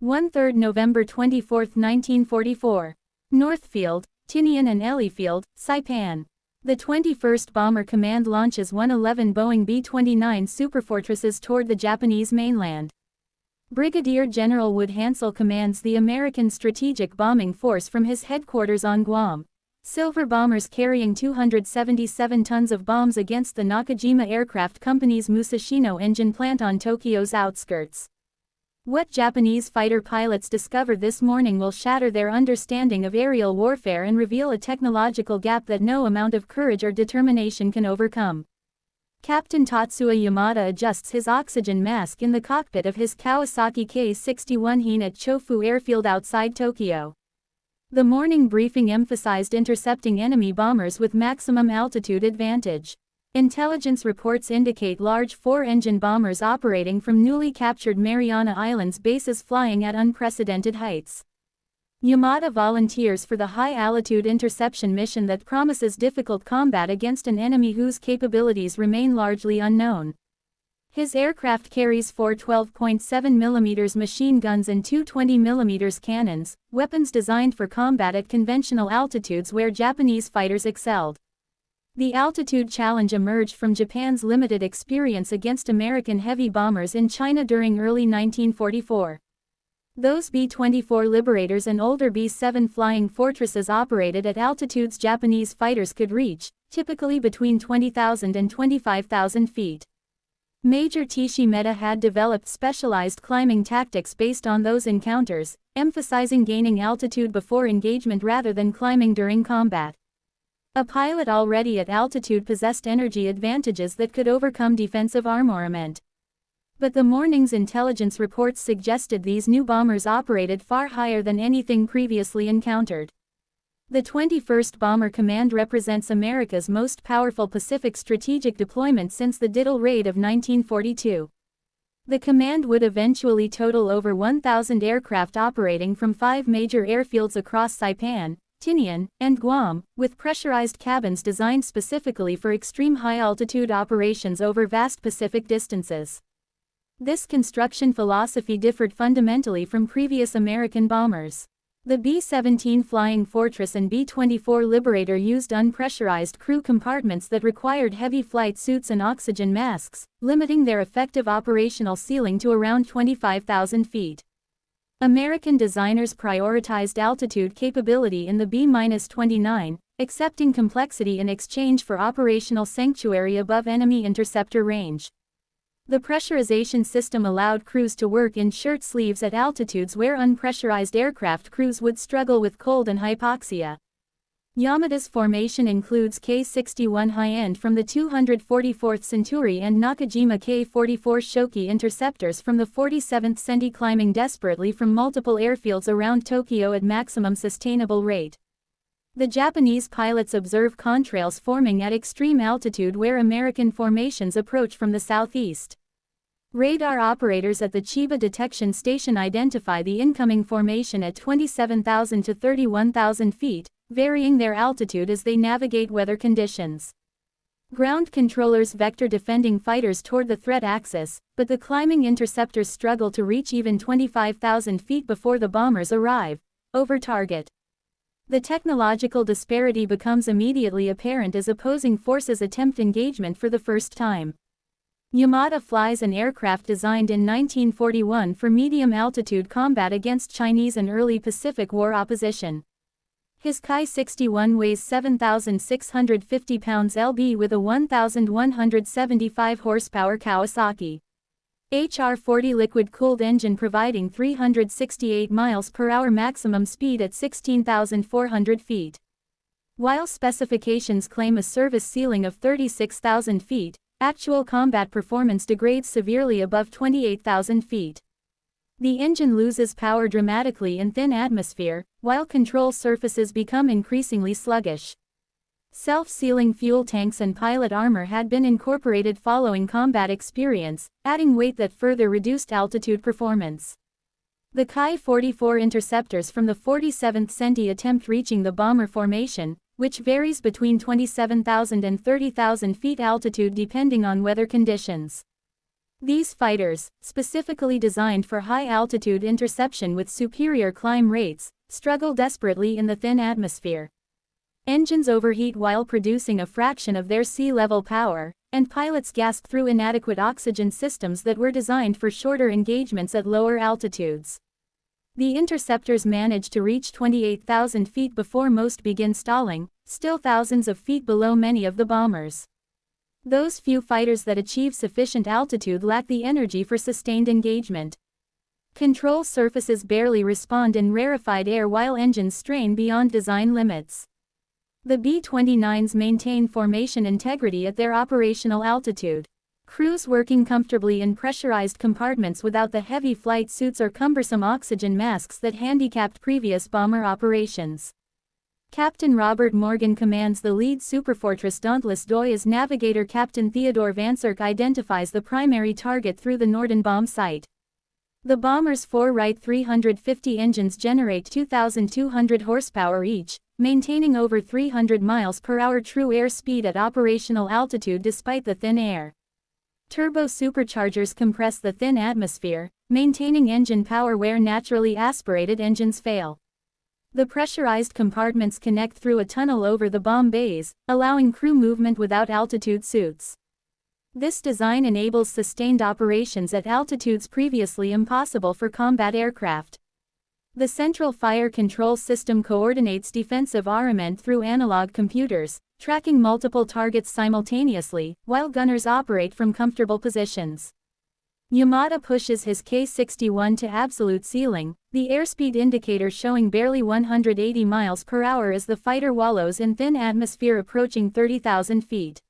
1/3 November 24, 1944. Northfield, Tinian and Elliefield, Saipan. The 21st Bomber Command launches 111 Boeing B-29 Superfortresses toward the Japanese mainland. Brigadier General Wood Hansel commands the American Strategic Bombing Force from his headquarters on Guam. Silver bombers carrying 277 tons of bombs against the Nakajima Aircraft Company's Musashino engine plant on Tokyo's outskirts. What Japanese fighter pilots discover this morning will shatter their understanding of aerial warfare and reveal a technological gap that no amount of courage or determination can overcome. Captain Tatsuya Yamada adjusts his oxygen mask in the cockpit of his Kawasaki K-61 Hine at Chofu Airfield outside Tokyo. The morning briefing emphasized intercepting enemy bombers with maximum altitude advantage. Intelligence reports indicate large four-engine bombers operating from newly captured Mariana Islands bases flying at unprecedented heights. Yamada volunteers for the high-altitude interception mission that promises difficult combat against an enemy whose capabilities remain largely unknown. His aircraft carries four 12.7 mm machine guns and two 20 mm cannons, weapons designed for combat at conventional altitudes where Japanese fighters excelled. The altitude challenge emerged from Japan's limited experience against American heavy bombers in China during early 1944. Those B-24 Liberators and older B-7 Flying Fortresses operated at altitudes Japanese fighters could reach, typically between 20,000 and 25,000 feet. Major Tishi Meta had developed specialized climbing tactics based on those encounters, emphasizing gaining altitude before engagement rather than climbing during combat. A pilot already at altitude possessed energy advantages that could overcome defensive armament. But the morning's intelligence reports suggested these new bombers operated far higher than anything previously encountered. The 21st Bomber Command represents America's most powerful Pacific strategic deployment since the Diddle Raid of 1942. The command would eventually total over 1,000 aircraft operating from 5 major airfields across Saipan, Tinian, and Guam, with pressurized cabins designed specifically for extreme high-altitude operations over vast Pacific distances. This construction philosophy differed fundamentally from previous American bombers. The B-17 Flying Fortress and B-24 Liberator used unpressurized crew compartments that required heavy flight suits and oxygen masks, limiting their effective operational ceiling to around 25,000 feet. American designers prioritized altitude capability in the B-29, accepting complexity in exchange for operational sanctuary above enemy interceptor range. The pressurization system allowed crews to work in shirt sleeves at altitudes where unpressurized aircraft crews would struggle with cold and hypoxia. Yamada's formation includes K-61 high-end from the 244th Century and Nakajima K-44 Shoki interceptors from the 47th Centi, climbing desperately from multiple airfields around Tokyo at maximum sustainable rate. The Japanese pilots observe contrails forming at extreme altitude where American formations approach from the southeast. Radar operators at the Chiba Detection Station identify the incoming formation at 27,000 to 31,000 feet, varying their altitude as they navigate weather conditions. Ground controllers vector defending fighters toward the threat axis, but the climbing interceptors struggle to reach even 25,000 feet before the bombers arrive, over target. The technological disparity becomes immediately apparent as opposing forces attempt engagement for the first time. Yamada flies an aircraft designed in 1941 for medium-altitude combat against Chinese and early Pacific War opposition. His Ki-61 weighs 7,650 pounds lb with a 1,175 horsepower Kawasaki HR-40 liquid-cooled engine providing 368 miles per hour maximum speed at 16,400 feet. While specifications claim a service ceiling of 36,000 feet, actual combat performance degrades severely above 28,000 feet. The engine loses power dramatically in thin atmosphere, while control surfaces become increasingly sluggish. Self-sealing fuel tanks and pilot armor had been incorporated following combat experience, adding weight that further reduced altitude performance. The Ki-44 interceptors from the 47th Centi attempt reaching the bomber formation, which varies between 27,000 and 30,000 feet altitude depending on weather conditions. These fighters, specifically designed for high-altitude interception with superior climb rates, struggle desperately in the thin atmosphere. Engines overheat while producing a fraction of their sea-level power, and pilots gasp through inadequate oxygen systems that were designed for shorter engagements at lower altitudes. The interceptors manage to reach 28,000 feet before most begin stalling, still thousands of feet below many of the bombers. Those few fighters that achieve sufficient altitude lack the energy for sustained engagement. Control surfaces barely respond in rarefied air while engines strain beyond design limits. The B-29s maintain formation integrity at their operational altitude. Crews working comfortably in pressurized compartments without the heavy flight suits or cumbersome oxygen masks that handicapped previous bomber operations. Captain Robert Morgan commands the lead superfortress Dauntless Doy as navigator Captain Theodore Vansirk identifies the primary target through the Norden bomb sight. The bomber's 4 Wright 350 engines generate 2,200 horsepower each, maintaining over 300 miles per hour true air speed at operational altitude despite the thin air. Turbo superchargers compress the thin atmosphere, maintaining engine power where naturally aspirated engines fail. The pressurized compartments connect through a tunnel over the bomb bays, allowing crew movement without altitude suits. This design enables sustained operations at altitudes previously impossible for combat aircraft. The central fire control system coordinates defensive armament through analog computers, tracking multiple targets simultaneously, while gunners operate from comfortable positions. Yamada pushes his K-61 to absolute ceiling, the airspeed indicator showing barely 180 miles per hour as the fighter wallows in thin atmosphere approaching 30,000 feet.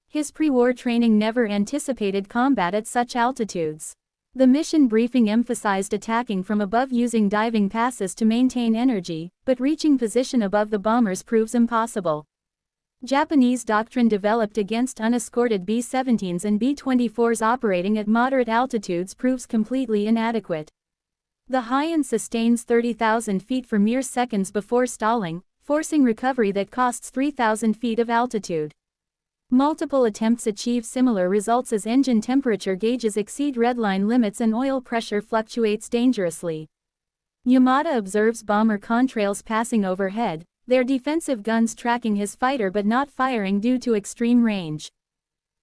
His pre-war training never anticipated combat at such altitudes. The mission briefing emphasized attacking from above using diving passes to maintain energy, but reaching position above the bombers proves impossible. Japanese doctrine developed against unescorted B-17s and B-24s operating at moderate altitudes proves completely inadequate. The high-end sustains 30,000 feet for mere seconds before stalling, forcing recovery that costs 3,000 feet of altitude. Multiple attempts achieve similar results as engine temperature gauges exceed redline limits and oil pressure fluctuates dangerously. Yamada observes bomber contrails passing overhead, their defensive guns tracking his fighter but not firing due to extreme range.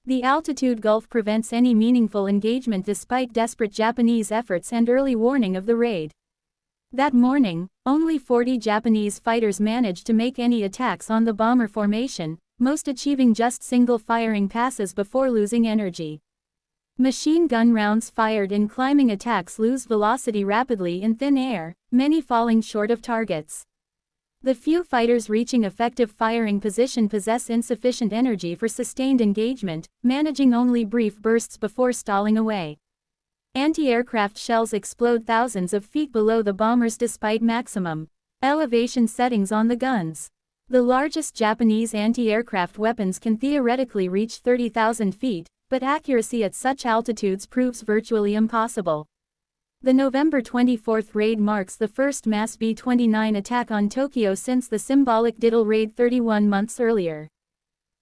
The altitude gulf prevents any meaningful engagement despite desperate Japanese efforts and early warning of the raid. That morning, only 40 Japanese fighters managed to make any attacks on the bomber formation, most achieving just single firing passes before losing energy. Machine gun rounds fired in climbing attacks lose velocity rapidly in thin air, many falling short of targets. The few fighters reaching effective firing position possess insufficient energy for sustained engagement, managing only brief bursts before stalling away. Anti-aircraft shells explode thousands of feet below the bombers despite maximum elevation settings on the guns. The largest Japanese anti-aircraft weapons can theoretically reach 30,000 feet, but accuracy at such altitudes proves virtually impossible. The November 24 raid marks the first mass B-29 attack on Tokyo since the symbolic Diddle raid 31 months earlier.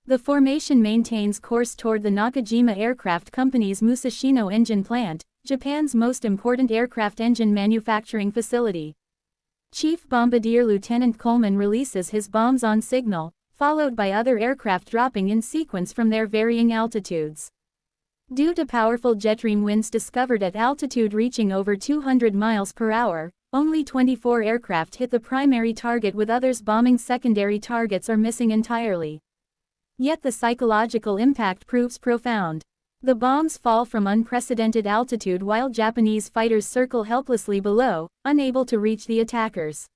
The formation maintains course toward the Nakajima Aircraft Company's Musashino engine plant, Japan's most important aircraft engine manufacturing facility. Chief Bombardier Lieutenant Coleman releases his bombs on signal, followed by other aircraft dropping in sequence from their varying altitudes. Due to powerful jetstream winds discovered at altitude reaching over 200 miles per hour, only 24 aircraft hit the primary target with others bombing secondary targets or missing entirely. Yet the psychological impact proves profound. The bombs fall from unprecedented altitude while Japanese fighters circle helplessly below, unable to reach the attackers.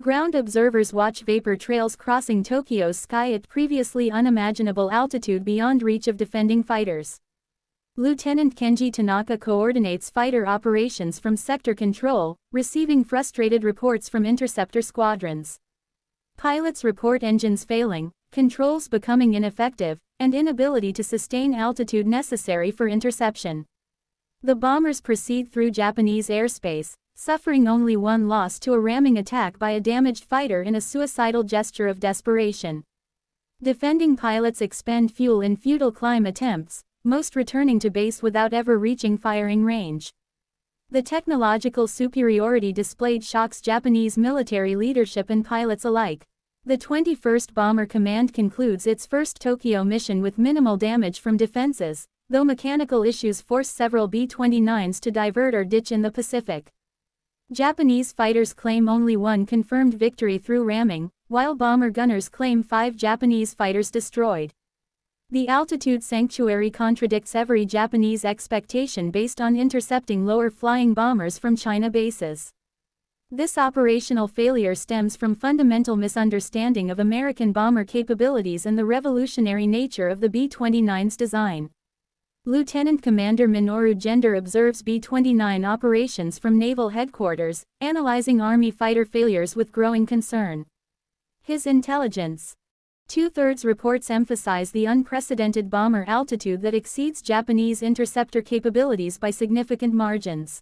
Ground observers watch vapor trails crossing Tokyo's sky at previously unimaginable altitude beyond reach of defending fighters. Lieutenant Kenji Tanaka coordinates fighter operations from sector control, receiving frustrated reports from interceptor squadrons. Pilots report engines failing, controls becoming ineffective, and inability to sustain altitude necessary for interception. The bombers proceed through Japanese airspace, suffering only one loss to a ramming attack by a damaged fighter in a suicidal gesture of desperation. Defending pilots expend fuel in futile climb attempts, most returning to base without ever reaching firing range. The technological superiority displayed shocks Japanese military leadership and pilots alike. The 21st Bomber Command concludes its first Tokyo mission with minimal damage from defenses, though mechanical issues force several B-29s to divert or ditch in the Pacific. Japanese fighters claim only one confirmed victory through ramming, while bomber gunners claim 5 Japanese fighters destroyed. The altitude sanctuary contradicts every Japanese expectation based on intercepting lower-flying bombers from China bases. This operational failure stems from fundamental misunderstanding of American bomber capabilities and the revolutionary nature of the B-29's design. Lieutenant Commander Minoru Gender observes B-29 operations from Naval Headquarters, analyzing Army fighter failures with growing concern. His intelligence. 2/3 reports emphasize the unprecedented bomber altitude that exceeds Japanese interceptor capabilities by significant margins.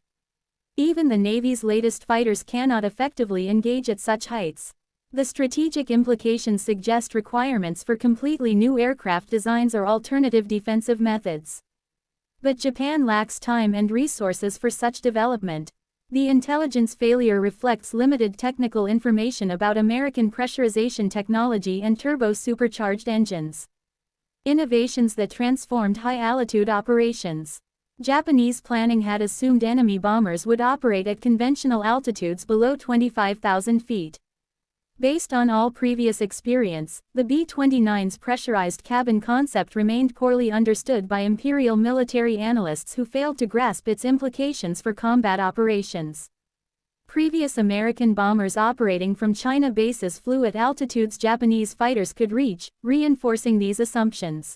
Even the Navy's latest fighters cannot effectively engage at such heights. The strategic implications suggest requirements for completely new aircraft designs or alternative defensive methods. But Japan lacks time and resources for such development. The intelligence failure reflects limited technical information about American pressurization technology and turbo-supercharged engines. Innovations that transformed high-altitude operations. Japanese planning had assumed enemy bombers would operate at conventional altitudes below 25,000 feet. Based on all previous experience, the B-29's pressurized cabin concept remained poorly understood by imperial military analysts who failed to grasp its implications for combat operations. Previous American bombers operating from China bases flew at altitudes Japanese fighters could reach, reinforcing these assumptions.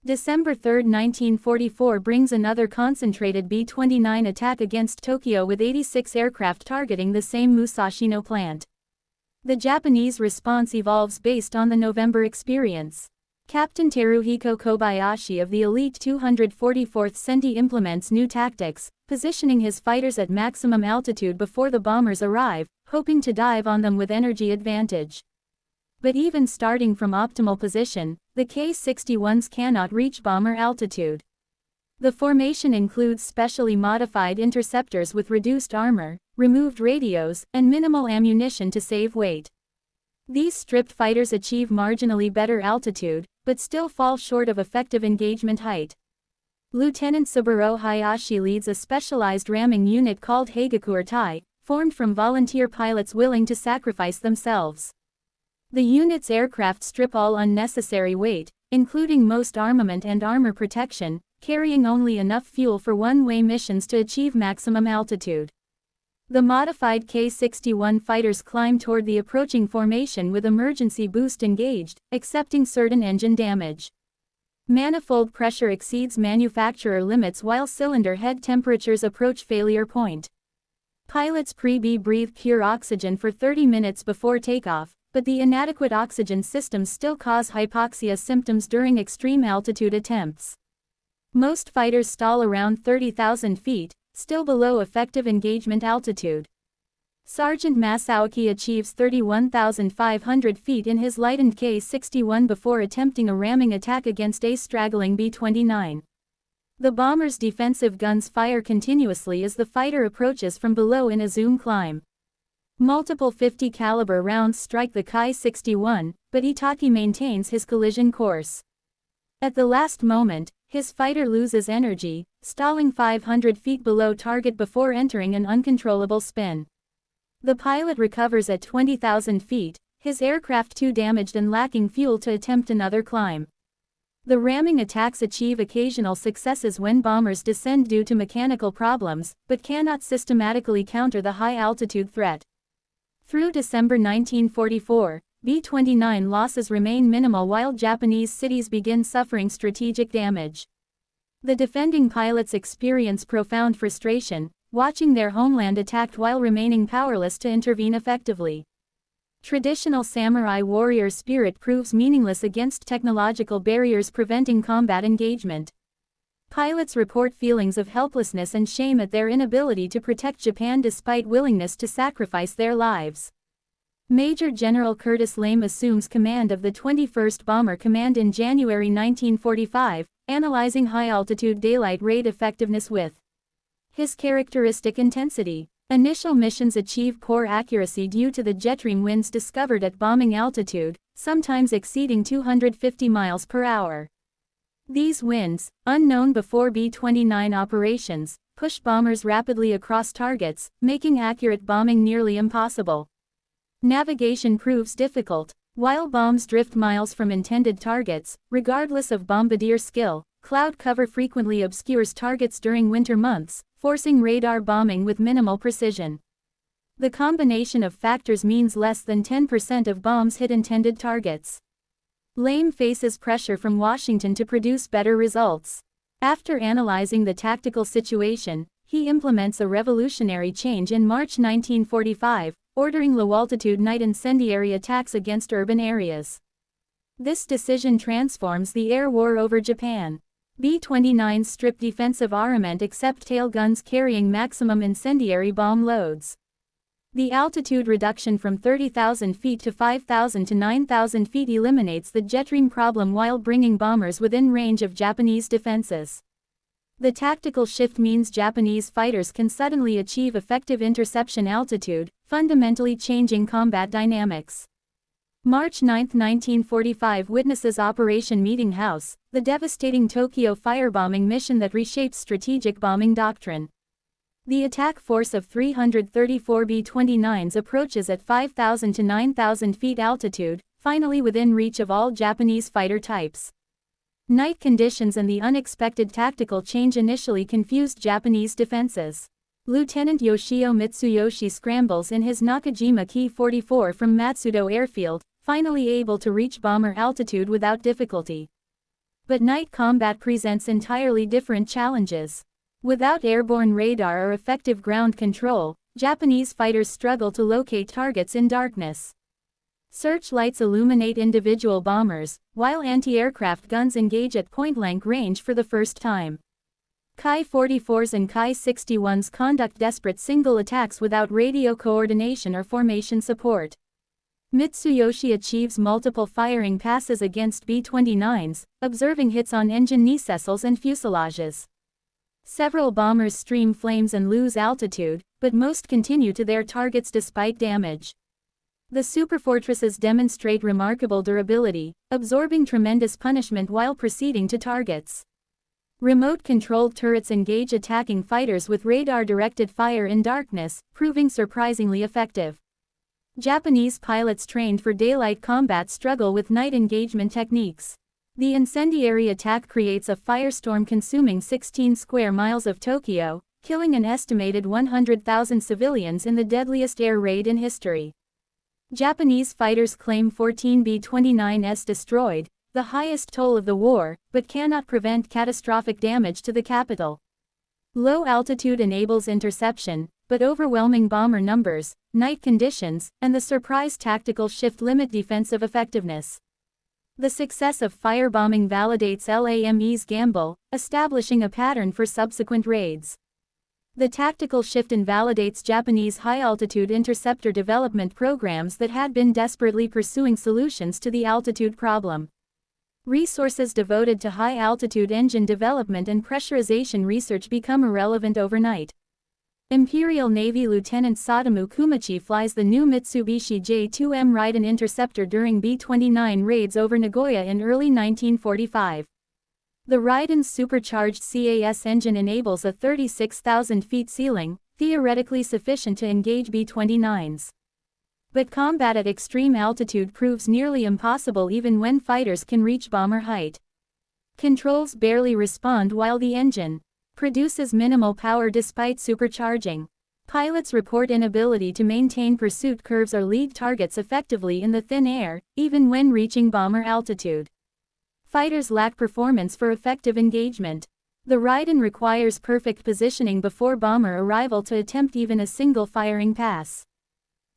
December 3, 1944 brings another concentrated B-29 attack against Tokyo with 86 aircraft targeting the same Musashino plant. The Japanese response evolves based on the November experience. Captain Teruhiko Kobayashi of the elite 244th Senti implements new tactics, positioning his fighters at maximum altitude before the bombers arrive, hoping to dive on them with energy advantage. But even starting from optimal position, the K-61s cannot reach bomber altitude. The formation includes specially modified interceptors with reduced armor, removed radios, and minimal ammunition to save weight. These stripped fighters achieve marginally better altitude, but still fall short of effective engagement height. Lieutenant Saburo Hayashi leads a specialized ramming unit called Hagakuur-tai, formed from volunteer pilots willing to sacrifice themselves. The unit's aircraft strip all unnecessary weight, including most armament and armor protection, carrying only enough fuel for one-way missions to achieve maximum altitude. The modified K-61 fighters climb toward the approaching formation with emergency boost engaged, accepting certain engine damage. Manifold pressure exceeds manufacturer limits while cylinder head temperatures approach failure point. Pilots breathe pure oxygen for 30 minutes before takeoff, but the inadequate oxygen systems still cause hypoxia symptoms during extreme altitude attempts. Most fighters stall around 30,000 feet, still below effective engagement altitude. Sergeant Masaoki achieves 31,500 feet in his lightened K-61 before attempting a ramming attack against a straggling B-29. The bomber's defensive guns fire continuously as the fighter approaches from below in a zoom climb. Multiple 50 caliber rounds strike the Ki-61, but Itaki maintains his collision course. At the last moment, his fighter loses energy, stalling 500 feet below target before entering an uncontrollable spin. The pilot recovers at 20,000 feet, his aircraft too damaged and lacking fuel to attempt another climb. The ramming attacks achieve occasional successes when bombers descend due to mechanical problems, but cannot systematically counter the high-altitude threat. Through December 1944, B-29 losses remain minimal while Japanese cities begin suffering strategic damage. The defending pilots experience profound frustration, watching their homeland attacked while remaining powerless to intervene effectively. Traditional samurai warrior spirit proves meaningless against technological barriers preventing combat engagement. Pilots report feelings of helplessness and shame at their inability to protect Japan despite willingness to sacrifice their lives. Major General Curtis Lame assumes command of the 21st Bomber Command in January 1945, analyzing high-altitude daylight raid effectiveness with his characteristic intensity. Initial missions achieve poor accuracy due to the jetrime winds discovered at bombing altitude, sometimes exceeding 250 miles per hour. These winds, unknown before B-29 operations, push bombers rapidly across targets, making accurate bombing nearly impossible. Navigation proves difficult. While bombs drift miles from intended targets, regardless of bombardier skill, cloud cover frequently obscures targets during winter months, forcing radar bombing with minimal precision. The combination of factors means less than 10% of bombs hit intended targets. Lame faces pressure from Washington to produce better results. After analyzing the tactical situation, he implements a revolutionary change in March 1945, ordering low-altitude night incendiary attacks against urban areas. This decision transforms the air war over Japan. B-29s strip defensive armament except tail guns carrying maximum incendiary bomb loads. The altitude reduction from 30,000 feet to 5,000 to 9,000 feet eliminates the jetrime problem while bringing bombers within range of Japanese defenses. The tactical shift means Japanese fighters can suddenly achieve effective interception altitude, fundamentally changing combat dynamics. March 9, 1945 witnesses Operation Meeting House, the devastating Tokyo firebombing mission that reshaped strategic bombing doctrine. The attack force of 334 B-29s approaches at 5,000 to 9,000 feet altitude, finally within reach of all Japanese fighter types. Night conditions and the unexpected tactical change initially confused Japanese defenses. Lieutenant Yoshio Mitsuyoshi scrambles in his Nakajima Ki-44 from Matsudo Airfield, finally able to reach bomber altitude without difficulty. But night combat presents entirely different challenges. Without airborne radar or effective ground control, Japanese fighters struggle to locate targets in darkness. Searchlights illuminate individual bombers, while anti-aircraft guns engage at point-blank range for the first time. Ki-44s and Ki-61s conduct desperate single attacks without radio coordination or formation support. Mitsuyoshi achieves multiple firing passes against B-29s, observing hits on engine nacelles and fuselages. Several bombers stream flames and lose altitude, but most continue to their targets despite damage. The superfortresses demonstrate remarkable durability, absorbing tremendous punishment while proceeding to targets. Remote-controlled turrets engage attacking fighters with radar-directed fire in darkness, proving surprisingly effective. Japanese pilots trained for daylight combat struggle with night engagement techniques. The incendiary attack creates a firestorm consuming 16 square miles of Tokyo, killing an estimated 100,000 civilians in the deadliest air raid in history. Japanese fighters claim 14 B-29s destroyed, the highest toll of the war, but cannot prevent catastrophic damage to the capital. Low altitude enables interception, but overwhelming bomber numbers, night conditions, and the surprise tactical shift limit defensive effectiveness. The success of firebombing validates LAME's gamble, establishing a pattern for subsequent raids. The tactical shift invalidates Japanese high-altitude interceptor development programs that had been desperately pursuing solutions to the altitude problem. Resources devoted to high-altitude engine development and pressurization research become irrelevant overnight. Imperial Navy Lieutenant Sadamu Kumachi flies the new Mitsubishi J-2M Raiden interceptor during B-29 raids over Nagoya in early 1945. The Raiden's supercharged CAS engine enables a 36,000 feet ceiling, theoretically sufficient to engage B-29s. But combat at extreme altitude proves nearly impossible even when fighters can reach bomber height. Controls barely respond while the engine produces minimal power despite supercharging. Pilots report inability to maintain pursuit curves or lead targets effectively in the thin air, even when reaching bomber altitude. Fighters lack performance for effective engagement. The Raiden requires perfect positioning before bomber arrival to attempt even a single firing pass.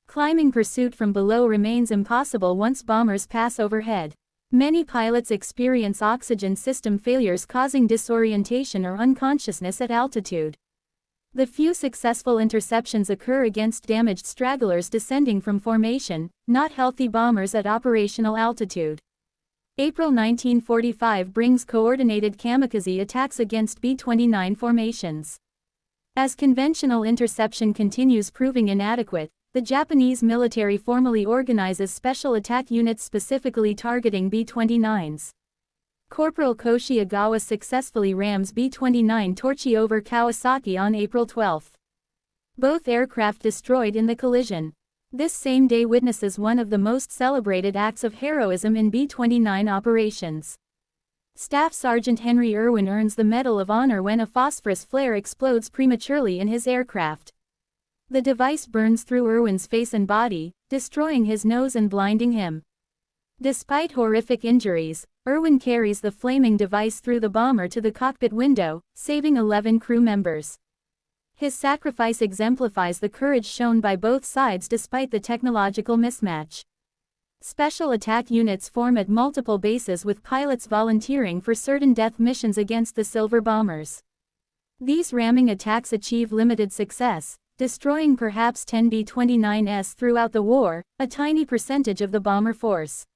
Climbing pursuit from below remains impossible once bombers pass overhead. Many pilots experience oxygen system failures causing disorientation or unconsciousness at altitude. The few successful interceptions occur against damaged stragglers descending from formation, not healthy bombers at operational altitude. April 1945 brings coordinated kamikaze attacks against B-29 formations. As conventional interception continues proving inadequate, the Japanese military formally organizes special attack units specifically targeting B-29s. Corporal Koshi Agawa successfully rams B-29 Torchi over Kawasaki on April 12. Both aircraft destroyed in the collision. This same day witnesses one of the most celebrated acts of heroism in B-29 operations. Staff Sergeant Henry Irwin earns the Medal of Honor when a phosphorus flare explodes prematurely in his aircraft. The device burns through Irwin's face and body, destroying his nose and blinding him. Despite horrific injuries, Irwin carries the flaming device through the bomber to the cockpit window, saving 11 crew members. His sacrifice exemplifies the courage shown by both sides despite the technological mismatch. Special attack units form at multiple bases with pilots volunteering for certain death missions against the Silver bombers. These ramming attacks achieve limited success, destroying perhaps 10 B-29s throughout the war, a tiny percentage of the bomber force.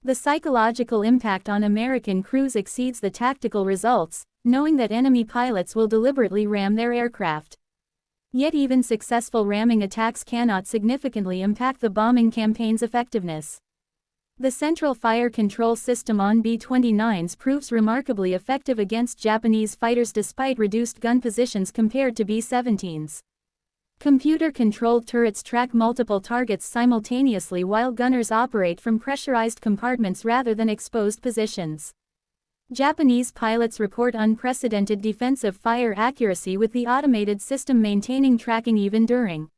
The psychological impact on American crews exceeds the tactical results, knowing that enemy pilots will deliberately ram their aircraft. Yet even successful ramming attacks cannot significantly impact the bombing campaign's effectiveness. The central fire control system on B-29s proves remarkably effective against Japanese fighters despite reduced gun positions compared to B-17s. Computer-controlled turrets track multiple targets simultaneously while gunners operate from pressurized compartments rather than exposed positions. Japanese pilots report unprecedented defensive fire accuracy with the automated system maintaining tracking even during